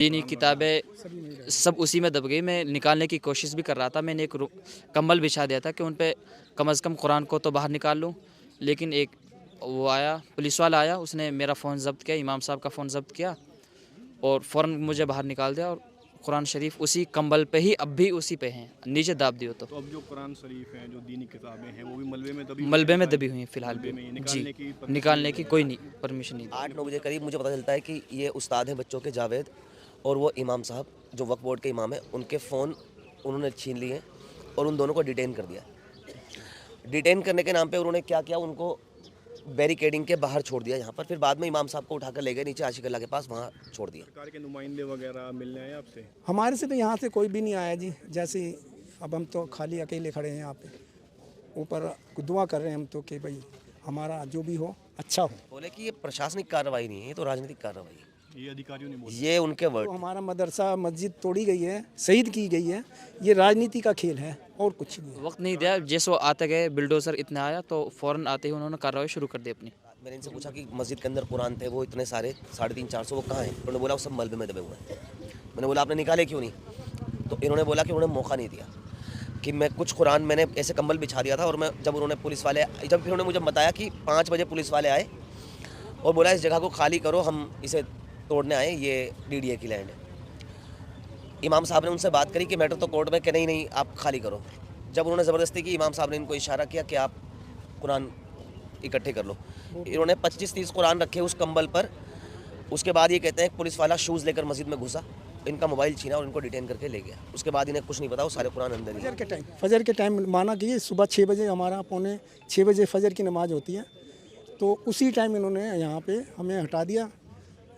दीनी किताबें सब उसी में दब गई। मैं निकालने की कोशिश भी कर रहा था। मैंने एक कंबल बिछा दिया था कि उन पे कम से कम कुरान को तो बाहर निकाल लूँ। लेकिन एक वो आया, पुलिस वाला आया, उसने मेरा फ़ोन ज़ब्त किया, इमाम साहब का फ़ोन ज़ब्त किया और फ़ौरन मुझे बाहर निकाल दिया। और कुरान शरीफ उसी कंबल पे ही अब भी उसी पे हैं, नीचे दाब दियो तो। तो अब जो कुरान शरीफ हैं, जो दीनी किताबें हैं, वो भी मलबे में दबी हुई हैं मलबे में फिलहाल। दबी हुई हैं फ़िलहाल मलबे भी। में जी, निकालने की परमिशन नहीं निकालने की दी कोई है। नहीं परमिशन नहीं दी। 8-9 बजे करीब मुझे पता चलता है कि ये उस्ताद हैं बच्चों के जावेद, और वो इमाम साहब जो वक्फ बोर्ड के इमाम हैं, उनके फ़ोन उन्होंने छीन लिए हैं और उन दोनों को डिटेन कर दिया। डिटेन करने के नाम पे उन्होंने क्या किया, उनको बैरिकेडिंग के बाहर छोड़ दिया यहाँ पर। फिर बाद में इमाम साहब को उठाकर ले गए नीचे आशिक अल्लाह के पास, वहाँ छोड़ दिया। सरकार के नुमाइंदे वगैरह मिलने आए आपसे? हमारे से तो यहाँ से कोई भी नहीं आया जी। जैसे अब हम तो खाली अकेले खड़े हैं यहाँ पे, ऊपर दुआ कर रहे हैं हम तो कि भाई हमारा जो भी हो अच्छा हो। बोले कि ये प्रशासनिक कार्रवाई नहीं है, ये तो राजनीतिक कार्रवाई है। ये अधिकारियों ने बोला। ये उनके वर्ड। तो हमारा मदरसा मस्जिद तोड़ी गई है, शहीद की गई है, ये राजनीति का खेल है और कुछ नहीं है। वक्त नहीं दिया। जैसे वो आते गए, बिल्डोज़र इतने आया तो फ़ौरन आते ही उन्होंने कार्रवाई शुरू कर दी अपनी। मैंने इनसे पूछा कि मस्जिद के अंदर कुरान थे वो इतने सारे 350-400, वो कहाँ हैं? उन्होंने बोला वो सब मलबे में दबे हुए हैं। मैंने बोला आपने निकाले क्यों नहीं? तो इन्होंने बोला कि उन्होंने मौका नहीं दिया, कि मैं कुछ कुरान मैंने ऐसे कंबल बिछा दिया था। और मैं जब उन्होंने पुलिस वाले, जब फिर उन्होंने मुझे बताया कि 5 बजे पुलिस वाले आए और बोला इस जगह को खाली करो, हम इसे तोड़ने आए, ये डीडीए की लैंड है। इमाम साहब ने उनसे बात करी कि मैटर तो कोर्ट में, कि नहीं नहीं आप खाली करो। जब उन्होंने ज़बरदस्ती की, इमाम साहब ने इनको इशारा किया कि आप कुरान इकट्ठे कर लो। इन्होंने 25-30 कुरान रखे उस कंबल पर। उसके बाद ये कहते हैं पुलिस वाला शूज़ लेकर मस्जिद में घुसा, इनका मोबाइल छीना और इनको डिटेन करके ले गया। उसके बाद इन्हें कुछ नहीं पता, वो सारे कुरान अंदर ही। फजर के टाइम माना कि सुबह 6 बजे, हमारा पौने 6 बजे फजर की नमाज़ होती है, तो उसी टाइम इन्होंने यहाँ पे हमें हटा दिया।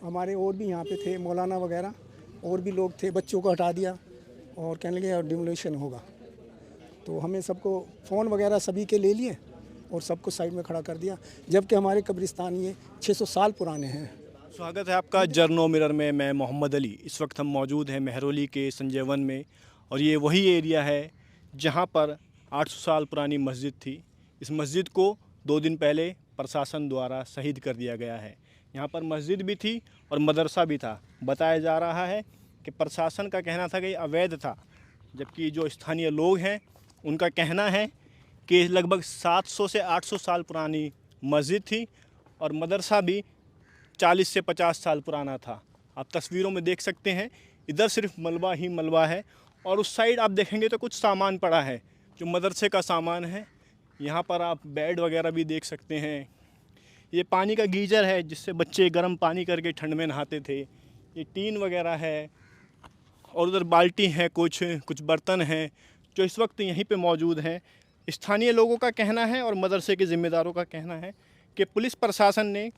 हमारे और भी यहाँ पे थे मौलाना वगैरह, और भी लोग थे, बच्चों को हटा दिया और कहने लगे डिमोलिशन होगा। तो हमें सबको फ़ोन वगैरह सभी के ले लिए और सबको साइड में खड़ा कर दिया, जबकि हमारे कब्रिस्तान ये 600 साल पुराने हैं। स्वागत है आपका जर्नो मिरर में। मैं मोहम्मद अली। इस वक्त हम मौजूद हैं मेहरौली के संजय वन में, और ये वही एरिया है जहाँ पर 800 साल पुरानी मस्जिद थी। इस मस्जिद को 2 दिन पहले प्रशासन द्वारा शहीद कर दिया गया है। यहाँ पर मस्जिद भी थी और मदरसा भी था। बताया जा रहा है कि प्रशासन का कहना था कि ये अवैध था, जबकि जो स्थानीय लोग हैं उनका कहना है कि लगभग 700 से 800 साल पुरानी मस्जिद थी और मदरसा भी 40 से 50 साल पुराना था। आप तस्वीरों में देख सकते हैं, इधर सिर्फ मलबा ही मलबा है और उस साइड आप देखेंगे तो कुछ सामान पड़ा है जो मदरसे का सामान है। यहाँ पर आप बेड वगैरह भी देख सकते हैं। ये पानी का गीज़र है जिससे बच्चे गर्म पानी करके ठंड में नहाते थे। ये टीन वगैरह है और उधर बाल्टी है, कुछ बर्तन हैं जो इस वक्त यहीं पे मौजूद हैं। स्थानीय लोगों का कहना है और मदरसे के ज़िम्मेदारों का कहना है कि पुलिस प्रशासन ने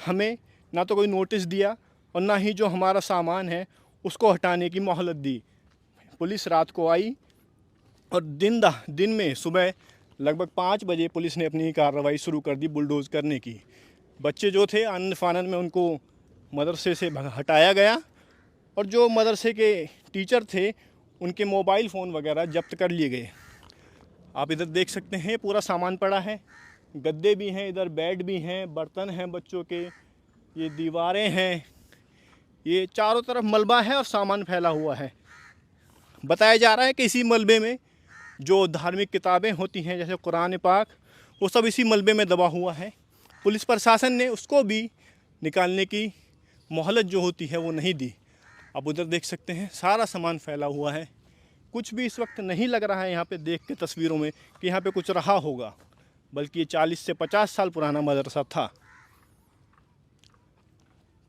हमें ना तो कोई नोटिस दिया और ना ही जो हमारा सामान है उसको हटाने की मोहलत दी। पुलिस रात को आई और दिन में सुबह लगभग 5 बजे पुलिस ने अपनी कार्रवाई शुरू कर दी बुलडोज़ करने की। बच्चे जो थे आनन फानन में उनको मदरसे से हटाया गया और जो मदरसे के टीचर थे उनके मोबाइल फ़ोन वगैरह जब्त कर लिए गए। आप इधर देख सकते हैं पूरा सामान पड़ा है, गद्दे भी हैं, इधर बेड भी हैं, बर्तन हैं बच्चों के, ये दीवारें हैं, ये चारों तरफ मलबा है और सामान फैला हुआ है। बताया जा रहा है कि इसी मलबे में जो धार्मिक किताबें होती हैं जैसे कुरान पाक, वो सब इसी मलबे में दबा हुआ है। पुलिस प्रशासन ने उसको भी निकालने की मोहलत जो होती है वो नहीं दी। आप उधर देख सकते हैं सारा सामान फैला हुआ है। कुछ भी इस वक्त नहीं लग रहा है यहाँ पे देख के तस्वीरों में कि यहाँ पे कुछ रहा होगा, बल्कि ये 40 से 50 साल पुराना मदरसा था।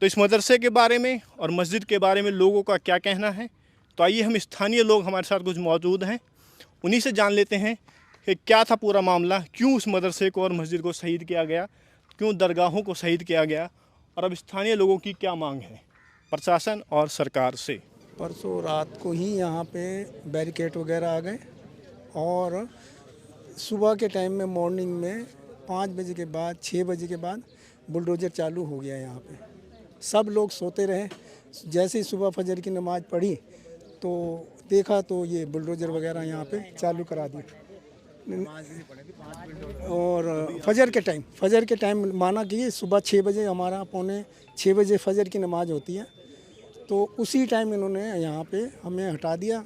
तो इस मदरसे के बारे में और मस्जिद के बारे में लोगों का क्या कहना है, तो आइए हम स्थानीय लोग हमारे साथ कुछ मौजूद हैं, उन्हीं से जान लेते हैं कि क्या था पूरा मामला, क्यों उस मदरसे को और मस्जिद को शहीद किया गया, क्यों दरगाहों को शहीद किया गया, और अब स्थानीय लोगों की क्या मांग है प्रशासन और सरकार से। परसों रात को ही यहाँ पे बैरिकेड वगैरह आ गए और सुबह के टाइम में मॉर्निंग में 5 बजे के बाद 6 बजे के बाद बुलडोज़र चालू हो गया यहाँ पे। सब लोग सोते रहे। जैसे ही सुबह फजर की नमाज़ पढ़ी तो देखा तो ये बुलडोज़र वगैरह यहाँ पे चालू करा दी। और फजर के टाइम माना कि सुबह 6 बजे, हमारा पौने 6 बजे फजर की नमाज़ होती है, तो उसी टाइम इन्होंने यहाँ पे हमें हटा दिया।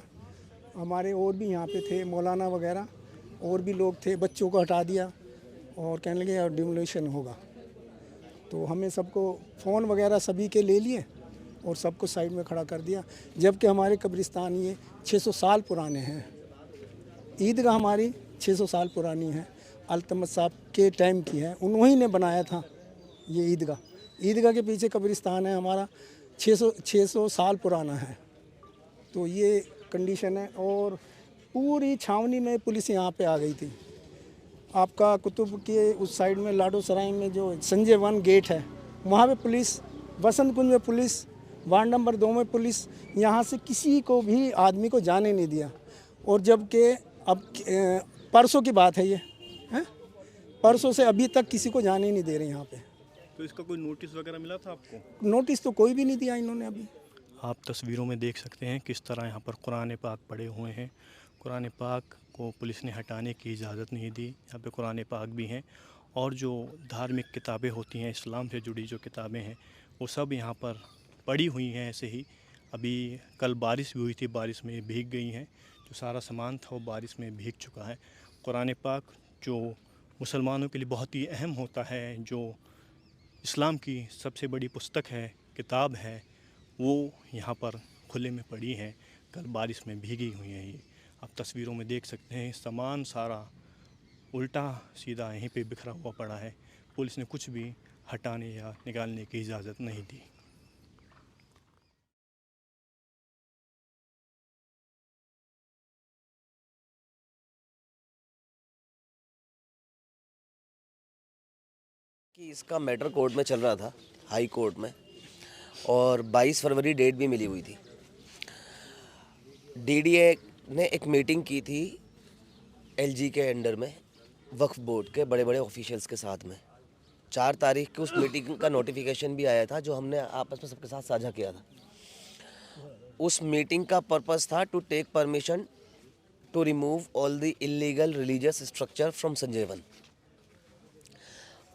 हमारे और भी यहाँ पे थे मौलाना वगैरह, और भी लोग थे, बच्चों को हटा दिया और कहने लगे अब डिमोलिशन होगा। तो हमें सबको फ़ोन वगैरह सभी के ले लिए और सबको साइड में खड़ा कर दिया। जबकि हमारे कब्रिस्तान ये 600 साल पुराने हैं। ईदगाह हमारी 600 साल पुरानी है, अल्तमश साहब के टाइम की है, उन्हीं ने बनाया था ये ईदगाह। ईदगाह के पीछे कब्रिस्तान है हमारा, 600 साल पुराना है। तो ये कंडीशन है। और पूरी छावनी में पुलिस यहाँ पे आ गई थी। आपका कुतुब के उस साइड में लाडो सराय में जो संजय वन गेट है, वहाँ पे पुलिस, बसंत कुंज में पुलिस, वार्ड नंबर 2 में पुलिस, यहाँ से किसी को भी आदमी को जाने नहीं दिया। और जबकि अब परसों की बात है ये, है परसों से अभी तक किसी को जाने ही नहीं दे रहे यहाँ पे। तो इसका कोई नोटिस वगैरह मिला था आपको? नोटिस तो कोई भी नहीं दिया इन्होंने अभी। आप तस्वीरों में देख सकते हैं किस तरह यहाँ पर कुरान पाक पड़े हुए हैं। कुरान पाक को पुलिस ने हटाने की इजाज़त नहीं दी। यहाँ पे कुरान पाक भी हैं और जो धार्मिक किताबें होती हैं, इस्लाम से जुड़ी जो किताबें हैं, वो सब यहाँ पर पड़ी हुई हैं ऐसे ही। अभी कल बारिश भी हुई थी, बारिश में भीग गई हैं। जो सारा सामान था वो बारिश में भीग चुका है। कुरान पाक जो मुसलमानों के लिए बहुत ही अहम होता है, जो इस्लाम की सबसे बड़ी पुस्तक है, किताब है, वो यहाँ पर खुले में पड़ी है, कल बारिश में भीगी हुई है। ये आप तस्वीरों में देख सकते हैं, सामान सारा उल्टा सीधा यहीं पे बिखरा हुआ पड़ा है। पुलिस ने कुछ भी हटाने या निकालने की इजाज़त नहीं दी। कि इसका मैटर कोर्ट में चल रहा था, हाई कोर्ट में, और 22 फरवरी डेट भी मिली हुई थी। डीडीए ने एक मीटिंग की थी एलजी के अंडर में, वक्फ बोर्ड के बड़े बड़े ऑफिशियल्स के साथ में। 4 तारीख को उस मीटिंग का नोटिफिकेशन भी आया था, जो हमने आपस में सबके साथ साझा किया था। उस मीटिंग का पर्पस था to take permission to remove all the illegal religious structure from Sanjay Van.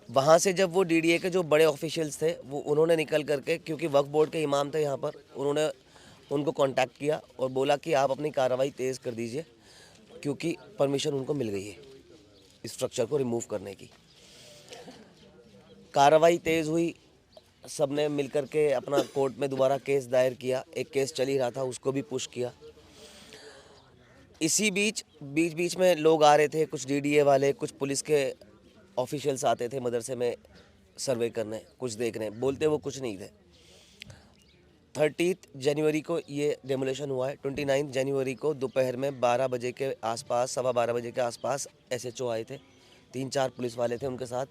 वहाँ से जब वो डीडीए के जो बड़े ऑफिशियल्स थे, वो उन्होंने निकल करके, क्योंकि वक्फ बोर्ड के इमाम थे यहाँ पर, उन्होंने उनको कांटेक्ट किया और बोला कि आप अपनी कार्रवाई तेज़ कर दीजिए, क्योंकि परमिशन उनको मिल गई है इस स्ट्रक्चर को रिमूव करने की। कार्रवाई तेज़ हुई, सब ने मिल करके अपना कोर्ट में दोबारा केस दायर किया। एक केस चल ही रहा था, उसको भी पुश किया। इसी बीच में लोग आ रहे थे, कुछ डीडीए वाले, कुछ पुलिस के ऑफिशियल्स आते थे मदरसे में सर्वे करने, कुछ देखने, बोलते वो कुछ नहीं थे। 30 जनवरी को ये डेमोलेशन हुआ है। 29 जनवरी को दोपहर में 12 बजे के आसपास, 12:15 बजे के आसपास एसएचओ आए थे, 3-4 पुलिस वाले थे उनके साथ,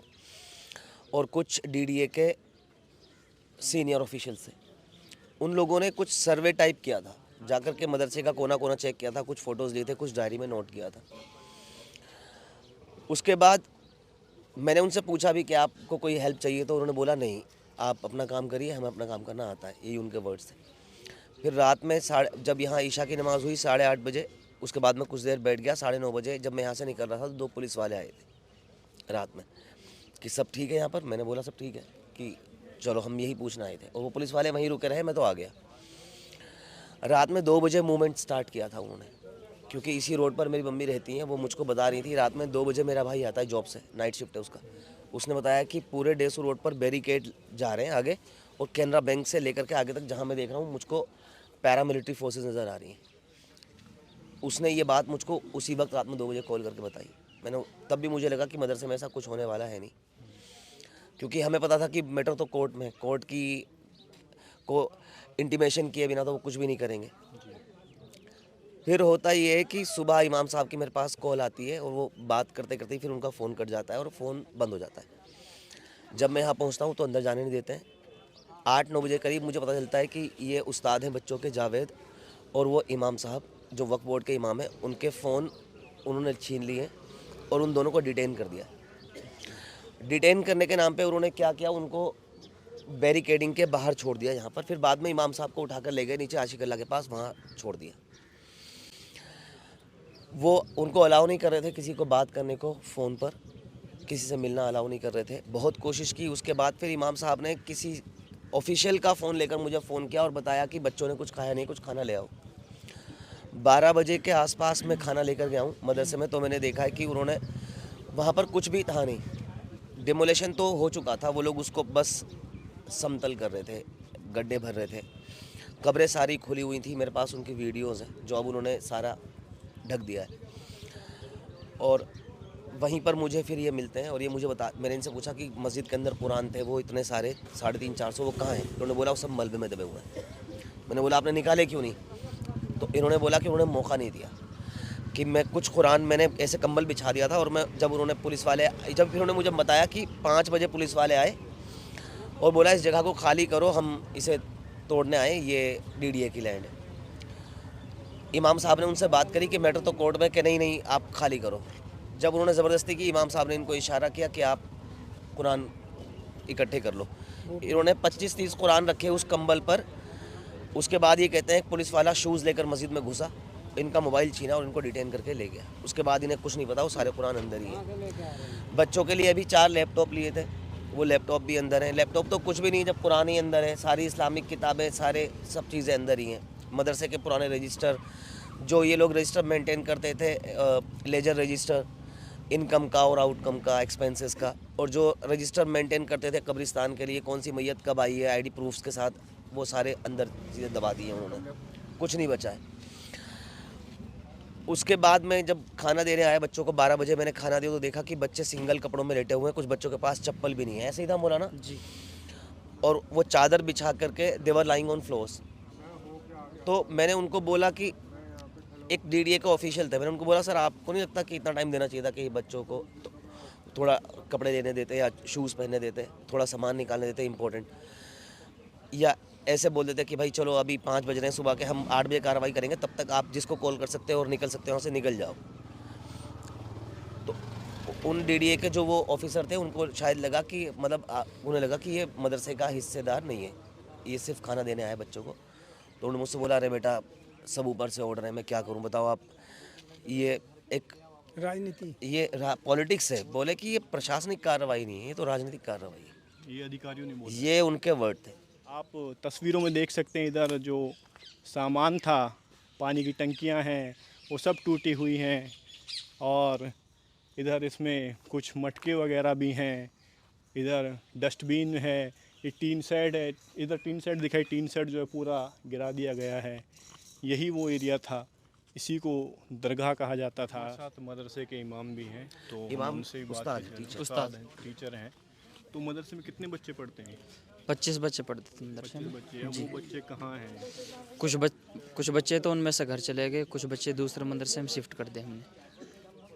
और कुछ डीडीए के सीनियर ऑफिशियल्स थे। उन लोगों ने कुछ सर्वे टाइप किया था, जाकर के मदरसे का कोना कोना चेक किया था, कुछ फ़ोटोज़ लिए थे, कुछ डायरी में नोट किया था। उसके बाद मैंने उनसे पूछा भी कि आपको कोई हेल्प चाहिए, तो उन्होंने बोला नहीं, आप अपना काम करिए, हमें अपना काम करना आता है। यही उनके वर्ड्स थे। फिर रात में जब यहाँ ईशा की नमाज़ हुई 8:30 बजे, उसके बाद में कुछ देर बैठ गया। 9:30 बजे जब मैं यहाँ से निकल रहा था तो 2 पुलिस वाले आए थे रात में कि सब ठीक है यहाँ पर। मैंने बोला सब ठीक है, कि चलो हम यही पूछना आए थे, और वो पुलिस वाले वहीं रुके रहे, मैं तो आ गया। रात में 2 बजे मूवमेंट स्टार्ट किया था उन्होंने, क्योंकि इसी रोड पर मेरी मम्मी रहती हैं, वो मुझको बता रही थी। रात में 2 बजे मेरा भाई आता है जॉब से, नाइट शिफ्ट है उसका, उसने बताया कि पूरे डेसू रोड पर बैरिकेड जा रहे हैं आगे, और कैनरा बैंक से लेकर के आगे तक जहाँ मैं देख रहा हूँ, मुझको पैरामिलिट्री फोर्सेस नज़र आ रही हैं। उसने ये बात मुझको उसी वक्त रात में 2 बजे कॉल करके बताई। मैंने तब भी मुझे लगा कि मदरसे में ऐसा कुछ होने वाला है नहीं, क्योंकि हमें पता था कि मैटर तो कोर्ट में, कोर्ट की को इंटीमेशन किए बिना तो वो कुछ भी नहीं करेंगे। फिर होता ये है कि सुबह इमाम साहब की मेरे पास कॉल आती है, और वो बात करते करते ही फिर उनका फ़ोन कट जाता है और फ़ोन बंद हो जाता है। जब मैं यहाँ पहुँचता हूँ तो अंदर जाने नहीं देते हैं। 8-9 बजे करीब मुझे पता चलता है कि ये उस्ताद हैं बच्चों के, जावेद, और वो इमाम साहब जो वक्फ बोर्ड के इमाम हैं, उनके फ़ोन उन्होंने छीन लिए और उन दोनों को डिटेन कर दिया। डिटेन करने के नाम पे उन्होंने क्या किया, उनको बैरिकेडिंग के बाहर छोड़ दिया यहाँ पर। फिर बाद में इमाम साहब को उठाकर ले गए नीचे आशिक अल्लाह के पास, वहाँ छोड़ दिया। वो उनको अलाउ नहीं कर रहे थे किसी को बात करने को, फ़ोन पर किसी से मिलना अलाउ नहीं कर रहे थे। बहुत कोशिश की, उसके बाद फिर इमाम साहब ने किसी ऑफिशियल का फ़ोन लेकर मुझे फ़ोन किया और बताया कि बच्चों ने कुछ खाया नहीं, कुछ खाना ले आओ। 12 बजे के आसपास मैं खाना लेकर गया हूँ मदरसे में, तो मैंने देखा है कि उन्होंने वहाँ पर कुछ भी था नहीं। डिमोलेशन तो हो चुका था, वो लोग उसको बस समतल कर रहे थे, गड्ढे भर रहे थे। कब्रें सारी खुली हुई थी, मेरे पास उनकी वीडियोज़ हैं जो अब उन्होंने सारा ढक दिया है। और वहीं पर मुझे फिर ये मिलते हैं और ये मुझे मैंने इनसे पूछा कि मस्जिद के अंदर कुरान थे वो इतने सारे 350-400, वो कहाँ हैं? उन्होंने बोला वो सब मलबे में दबे हुए हैं। मैंने बोला आपने निकाले क्यों नहीं? तो इन्होंने बोला कि उन्होंने मौका नहीं दिया, कि मैं कुछ कुरान मैंने ऐसे कंबल बिछा दिया था। और मैं जब उन्होंने पुलिस वाले जब फिर उन्होंने मुझे बताया कि 5 बजे पुलिस वाले आए और बोला इस जगह को खाली करो, हम इसे तोड़ने आए, ये डीडीए की लैंड है। इमाम साहब ने उनसे बात करी कि मैटर तो कोर्ट में, कि नहीं आप खाली करो। जब उन्होंने ज़बरदस्ती की, इमाम साहब ने इनको इशारा किया कि आप कुरान इकट्ठे कर लो। इन्होंने 25-30 कुरान रखे उस कंबल पर। उसके बाद ये कहते हैं पुलिस वाला शूज़ लेकर मस्जिद में घुसा, इनका मोबाइल छीना और इनको डिटेन करके ले गया। उसके बाद इन्हें कुछ नहीं पता, वो सारे कुरान अंदर ही हैं। बच्चों के लिए अभी 4 लैपटॉप लिए थे, वो लैपटॉप भी अंदर हैं। लैपटॉप तो कुछ भी नहीं जब कुरान ही अंदर है, सारी इस्लामिक किताबें, सारे सब चीज़ें अंदर ही हैं। मदरसे के पुराने रजिस्टर, जो ये लोग रजिस्टर मेंटेन करते थे, लेजर रजिस्टर इनकम का और आउटकम का, एक्सपेंसेस का, और जो रजिस्टर मेंटेन करते थे कब्रिस्तान के लिए, कौन सी मैयत कब आई है, आईडी प्रूफ्स के साथ, वो सारे अंदर चीज़ें दबा दी हैं उन्होंने, कुछ नहीं बचा है। उसके बाद में जब खाना देने आया बच्चों को, 12 बजे मैंने खाना दिया तो देखा कि बच्चे सिंगल कपड़ों में लेटे हुए हैं, कुछ बच्चों के पास चप्पल भी नहीं है, ऐसे ही था मौलाना जी। और वो चादर बिछा करके देवर लाइंग ऑन फ्लोर्स। तो मैंने उनको बोला कि एक डीडीए का ऑफिशियल थे, मैंने उनको बोला सर आपको नहीं लगता कि इतना टाइम देना चाहिए था कि बच्चों को तो थोड़ा कपड़े देने देते या शूज़ पहनने देते, थोड़ा सामान निकालने देते इंपॉर्टेंट, या ऐसे बोल देते कि भाई चलो अभी 5 बज रहे हैं सुबह के, हम 8 बजे कार्रवाई करेंगे, तब तक आप जिसको कॉल कर सकते हो और निकल सकते हो वहाँ से निकल जाओ। तो उन डीडीए के जो वो ऑफिसर थे उनको शायद लगा कि मतलब उन्हें लगा कि ये मदरसे का हिस्सेदार नहीं है, ये सिर्फ खाना देने आया बच्चों को। तो उन्होंने मुझसे बोला अरे बेटा सब ऊपर से ऑर्डर है, मैं क्या करूं बताओ आप, ये एक राजनीति, ये पॉलिटिक्स है। बोले कि ये प्रशासनिक कार्रवाई नहीं है, ये तो राजनीतिक कार्रवाई है। ये अधिकारियों ने बोला। ये उनके वर्ड थे। आप तस्वीरों में देख सकते हैं इधर जो सामान था, पानी की टंकियां हैं वो सब टूटी हुई हैं, और इधर इसमें कुछ मटके वगैरह भी हैं, इधर डस्टबिन है, ये टीन शेड है, इधर टीन शेड दिखाई, टीन शेड जो है पूरा गिरा दिया गया है। यही वो एरिया था, इसी को दरगाह कहा जाता था। साथ मदरसे के इमाम भी हैं, तो इमाम उनसे भी उस्ताद, उस्ताद हैं, टीचर हैं। तो मदरसे में कितने बच्चे पढ़ते हैं? 25 बच्चे पढ़ते थे मदरसे 25 में। बच्चे। अब वो बच्चे कहाँ हैं? कुछ बच्चे तो उनमें से घर चले गए, कुछ बच्चे दूसरे मदरसे में शिफ्ट कर दिए हमने।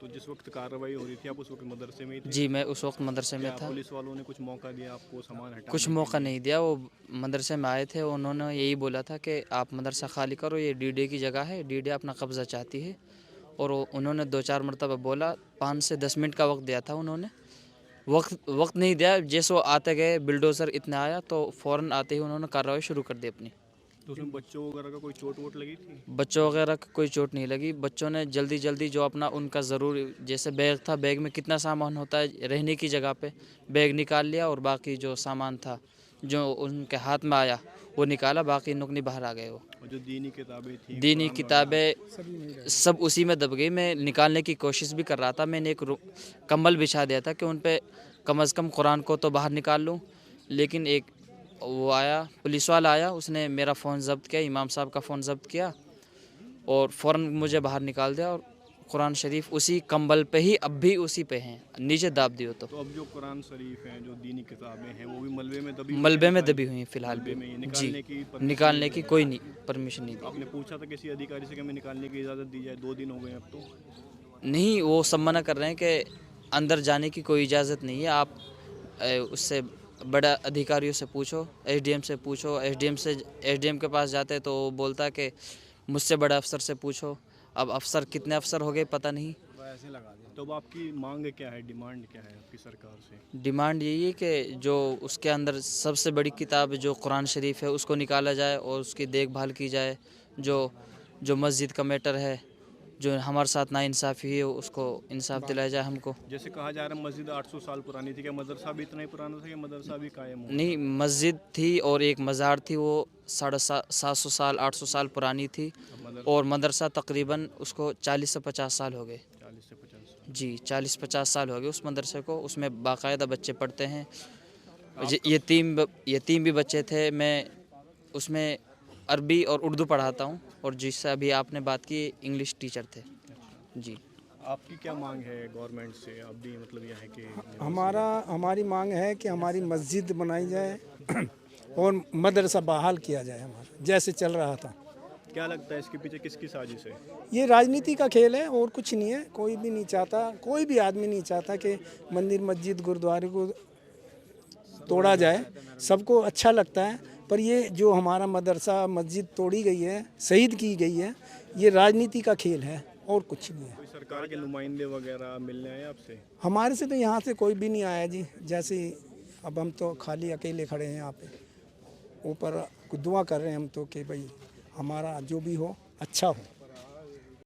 तो जिस वक्त कार्रवाई हो रही थी आप उस वक्त मदरसे में ही थे? जी, मैं उस वक्त मदरसे में क्या था। पुलिस वालों ने कुछ मौका दिया आपको सामान हटाने कुछ के मौका लिए? नहीं दिया, वो मदरसे में आए थे, उन्होंने यही बोला था कि आप मदरसा खाली करो, ये डीडीए की जगह है, डीडीए अपना कब्ज़ा चाहती है। और उन्होंने 2-4 मरतबा बोला, 5 से 10 मिनट का वक्त दिया था उन्होंने, वक्त नहीं दिया। जैसे वो आते गए, बिल्डोज़र इतना आया तो फ़ौरन आते ही उन्होंने कार्रवाई शुरू कर दी अपनी। तो उसमें बच्चों वगैरह का कोई चोट वोट लगी थी? बच्चों वगैरह को कोई चोट नहीं लगी। बच्चों ने जल्दी जो अपना उनका ज़रूरी, जैसे बैग था, बैग में कितना सामान होता है रहने की जगह पे, बैग निकाल लिया और बाकी जो सामान था जो उनके हाथ में आया वो निकाला, बाकी नुकनी बाहर आ गए। वो और जो दीनी किताबें थी, दीनी कुरान किताबें सब उसी में दब गई। मैं निकालने की कोशिश भी कर रहा था, मैंने एक कंबल बिछा दिया था कि उन पे कम से कम कुरान को तो बाहर निकाल लूँ, लेकिन एक वो आया, पुलिस वाला आया, उसने मेरा फ़ोन ज़ब्त किया, इमाम साहब का फ़ोन ज़ब्त किया और फ़ौरन मुझे बाहर निकाल दिया। और कुरान शरीफ उसी कंबल पे ही अब भी उसी पे हैं, नीचे दाब दियो तो तो अब जो कुरान शरीफ हैं, जो दीनी किताबें हैं, वो भी मलबे में दबी मलबे में दबी हुई हैं फ़िलहाल मलबे में भी। निकालने की जी, परमिशन निकालने की कोई नहीं परमिशन नहीं दी। आपने पूछा था किसी अधिकारी से कि हमें निकालने की इजाज़त दी जाए? 2 दिन हो गए अब तो। नहीं, वो सब मना कर रहे हैं कि अंदर जाने की कोई इजाज़त नहीं है, आप उससे बड़ा अधिकारियों से पूछो, एसडीएम से पूछो। एसडीएम के पास जाते तो वो बोलता कि मुझसे बड़ा अफसर से पूछो। अब अफसर कितने अफसर हो गए पता नहीं। तो अब आपकी मांग क्या है, डिमांड क्या है आपकी सरकार से? डिमांड यही है कि जो उसके अंदर सबसे बड़ी किताब जो कुरान शरीफ है उसको निकाला जाए और उसकी देखभाल की जाए। जो मस्जिद का मैटर है, जो हमारे साथ नाइंसाफ़ी है उसको इंसाफ दिलाया जाए हमको। जैसे कहा जा रहा है मस्जिद 800 साल पुरानी थी, क्या मदरसा भी इतना ही पुराना था, या मदरसा भी कायम हुआ? नहीं, मस्जिद थी और एक मज़ार थी, वो 750 साल 800 साल पुरानी थी, और मदरसा तकरीबन उसको 40 से 50 साल हो गए। 40 से 50 साल। जी 40-50 साल हो गए उस मदरसे को, उसमें बाकायदा बच्चे पढ़ते हैं। यतीम भी बच्चे थे। मैं उसमें अरबी और उर्दू पढ़ाता हूँ, और जिससे अभी आपने बात की इंग्लिश टीचर थे। जी आपकी क्या मांग है गवर्नमेंट से? आप भी मतलब यहाँ के हमारी मांग है कि हमारी मस्जिद बनाई जाए और मदरसा बहाल किया जाए हमारा, जैसे चल रहा था। क्या लगता है इसके पीछे किसकी साजिश है? ये राजनीति का खेल है और कुछ नहीं है। कोई भी नहीं चाहता, कोई भी आदमी नहीं चाहता कि मंदिर मस्जिद गुरुद्वारे को तोड़ा जाए। सबको अच्छा लगता है, पर ये जो हमारा मदरसा मस्जिद तोड़ी गई है, शहीद की गई है, ये राजनीति का खेल है और कुछ नहीं है। कोई सरकार के नुमाइंदे वगैरह मिलने आए आपसे? हमारे से तो यहाँ से कोई भी नहीं आया जी। जैसे अब हम तो खाली अकेले खड़े हैं यहाँ पे, ऊपर दुआ कर रहे हैं हम तो कि भाई हमारा जो भी हो अच्छा हो।